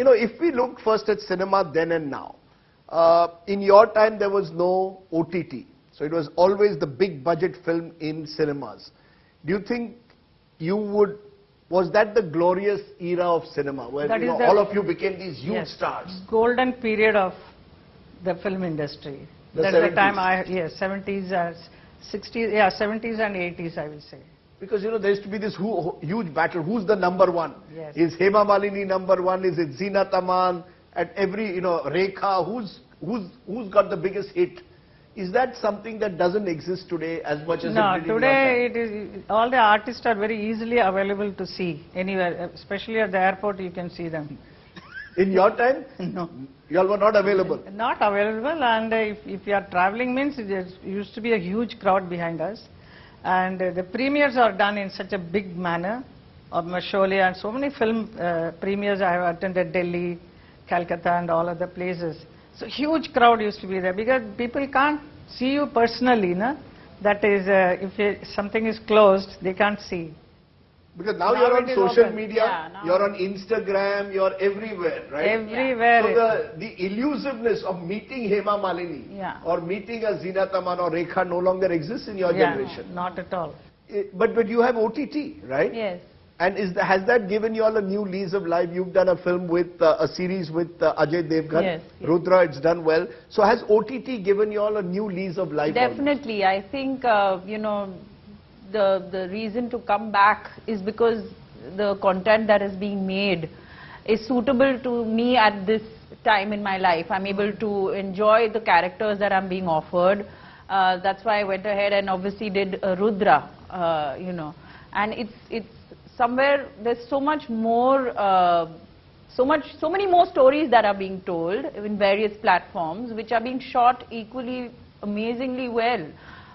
you know, if we look first at cinema then and now, in your time there was no OTT. So it was always the big budget film in cinemas. Do you think was that the glorious era of cinema where all of you became these huge stars? Golden period of the film industry. That's the time 70s, 60s, 70s and 80s I will say. Because there used to be this huge battle. Who's the number one? Yes. Is Hema Malini number one? Is it Zeenat Aman? At every, Rekha, who's got the biggest hit? Is that something that doesn't exist today as much as it did in your time? No, today it is, all the artists are very easily available to see anywhere, especially at the airport you can see them. In your time? No. You all were not available? Not available, and if you are traveling means there used to be a huge crowd behind us. And the premieres are done in such a big manner of Mashole, and so many film premieres I have attended, Delhi, Calcutta and all other places. So huge crowd used to be there because people can't see you personally, no? That is, if something is closed, they can't see. Because now you're on social media, you're on Instagram, you're everywhere, right? Everywhere. So the elusiveness of meeting Hema Malini or meeting a Zeenat Aman or Rekha no longer exists in your generation. Not at all. But you have OTT, right? Yes. And has that given you all a new lease of life? You've done a film with, a series with Ajay Devgan, yes. Rudra, it's done well. So has OTT given you all a new lease of life? Definitely. I think, the reason to come back is because the content that is being made is suitable to me at this time in my life. I'm able to enjoy the characters that I'm being offered. That's why I went ahead and obviously did Rudra, and it's somewhere there's so much more, so many more stories that are being told in various platforms, which are being shot equally amazingly well.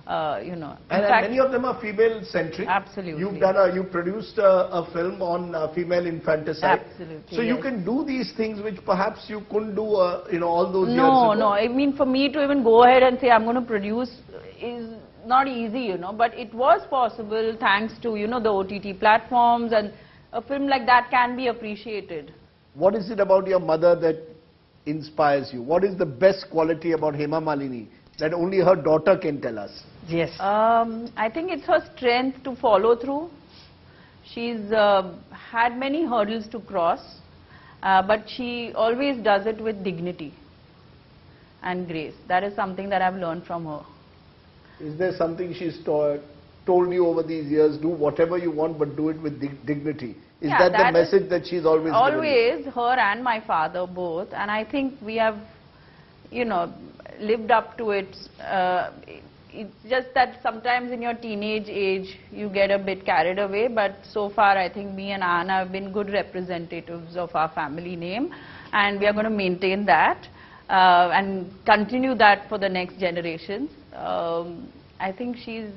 And many of them are female-centric. Absolutely. You produced a film on female infanticide. Absolutely. So you can do these things which perhaps you couldn't do, all those years ago. No. I mean, for me to even go ahead and say I'm going to produce is not easy, but it was possible thanks to, the OTT platforms, and a film like that can be appreciated. What is it about your mother that inspires you? What is the best quality about Hema Malini that only her daughter can tell us? Yes. I think it's her strength to follow through. She's had many hurdles to cross, but she always does it with dignity and grace. That is something that I've learned from her. Is there something she's told you over these years, do whatever you want but do it with dignity? Is that the message that she's always given you? Always, her and my father both, and I think we have, lived up to it. It's just that sometimes in your teenage age you get a bit carried away, but so far I think me and Anna have been good representatives of our family name, and we are going to maintain that and continue that for the next generations. I think she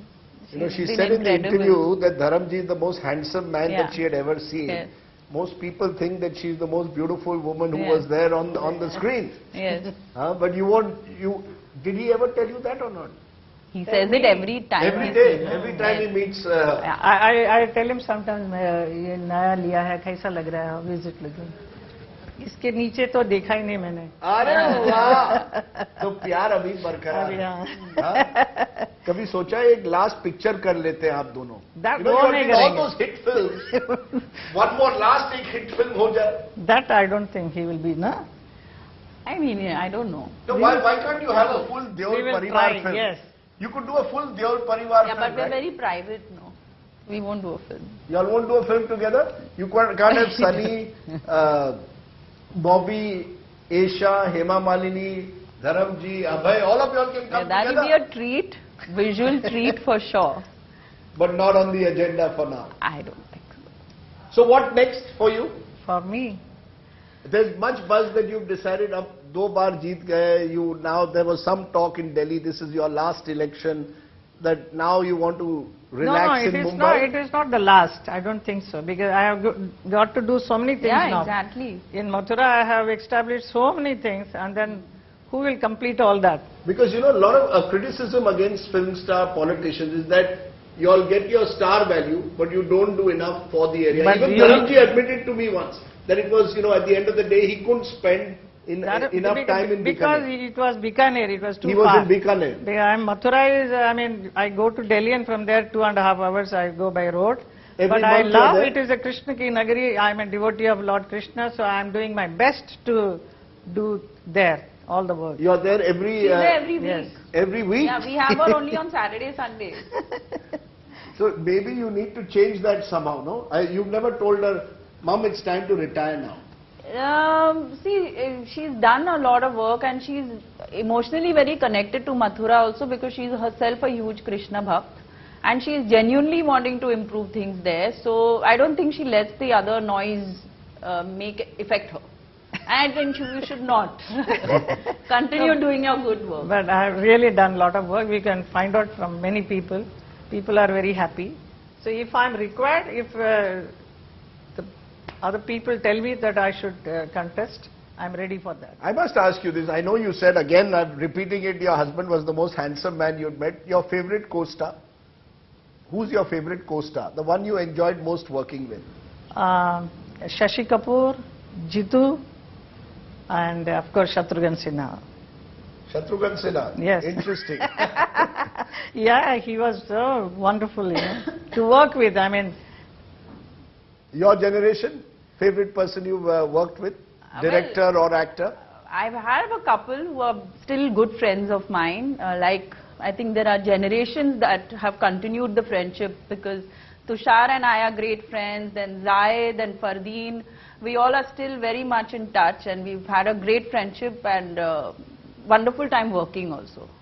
said in the interview that Dharam ji is the most handsome man that she had ever seen. Yes. Most people think that she's the most beautiful woman who was there on the screen. Yes. But did he ever tell you that or not? He says it every time. Every day, every time he meets. I tell him sometimes, ये नया लिया है, कैसा लग रहा है, visit लगे. इसके नीचे तो देखा ही नहीं मैंने. अरे वाह, तो प्यार अभी बरकरार है. कभी सोचा एक लास्ट पिक्चर कर लेते हैं आप दोनों? वो नहीं करेंगे. All those hit films. One more last hit film हो जाए. That I don't think he will be, na? I mean, I don't know. So why can't you have a full Deol Parivar film? Yes. You could do a full Deol Parivar film. Yeah, but we're very private, no. We won't do a film. You all won't do a film together? You can't have Sunny, Bobby, Esha, Hema Malini, Dharam ji, Abhay, all of you all can come together. That will be a treat, visual treat for sure. But not on the agenda for now. I don't think so. So what next for you? For me? There's much buzz that you've decided up do baar jeet gaye. Now there was some talk in Delhi, this is your last election, that now you want to relax in Mumbai. No, it is not the last. I don't think so, because I have got to do so many things now. Yeah, exactly. In Mathura I have established so many things, and then who will complete all that? Because a lot of criticism against film star politicians is that you all get your star value, but you don't do enough for the area. But even Dharam ji admitted to me once. that it was, at the end of the day, he couldn't spend enough time in because Bikaner? it was Bikaner, it was too far. He was in Bikaner. Mathura is, I go to Delhi and from there 2.5 hours I go by road. Every But I month love you're it is a Krishna ki Nagari. I am a devotee of Lord Krishna, so I am doing my best to do there all the work. You are there every... She's there every week. Yes. Every week? Yeah, we have her only on Saturday, Sundays. So maybe you need to change that somehow, no? You've never told her, Mom, it's time to retire now. See, she's done a lot of work and she's emotionally very connected to Mathura also because she's herself a huge Krishna Bhakt and she's genuinely wanting to improve things there. So I don't think she lets the other noise affect her. I think you should not. Continue doing your good work. But I have really done a lot of work. We can find out from many people. People are very happy. So if I am required, if the other people tell me that I should contest, I am ready for that. I must ask you this. I know you said, again, I'm repeating it, your husband was the most handsome man you'd met. Your favorite co-star? Who's your favorite co-star? The one you enjoyed most working with? Shashi Kapoor, Jitu, and of course Shatrughan Sinha. Shatrughan Sinha? Yes. Interesting. Yeah, he was so wonderful, to work with. I mean, your generation, favorite person you've worked with? Director or actor? I've had a couple who are still good friends of mine. I think there are generations that have continued the friendship because Tushar and I are great friends, then Zaid and Fardeen. We all are still very much in touch and we've had a great friendship and wonderful time working also.